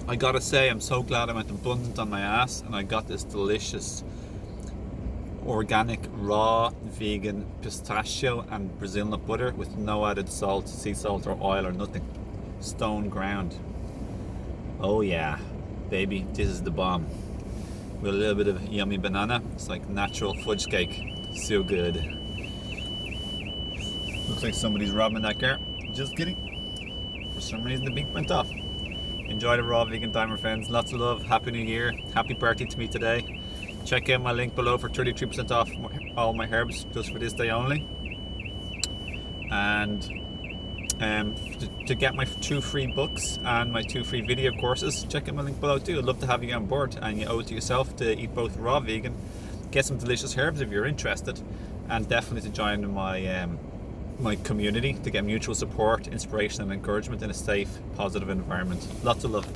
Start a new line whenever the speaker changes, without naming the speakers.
I gotta say, I'm so glad I went abundant on my ass and I got this delicious organic raw vegan pistachio and Brazil nut butter with no added salt, sea salt or oil or nothing. Stone ground. Oh yeah, baby, this is the bomb. With a little bit of yummy banana. It's like natural fudge cake. So good. Looks like somebody's robbing that car. Just kidding. For some reason the beep went off. Enjoy the raw vegan time, my friends. Lots of love. Happy New Year. Happy birthday to me today. Check out my link below for 33% off all my herbs just for this day only. And to get my 2 free books and my 2 free video courses, check out my link below too. I'd love to have you on board, and you owe it to yourself to eat both raw vegan, get some delicious herbs if you're interested, and definitely to join my community to get mutual support, inspiration and encouragement in a safe, positive environment. Lots of love.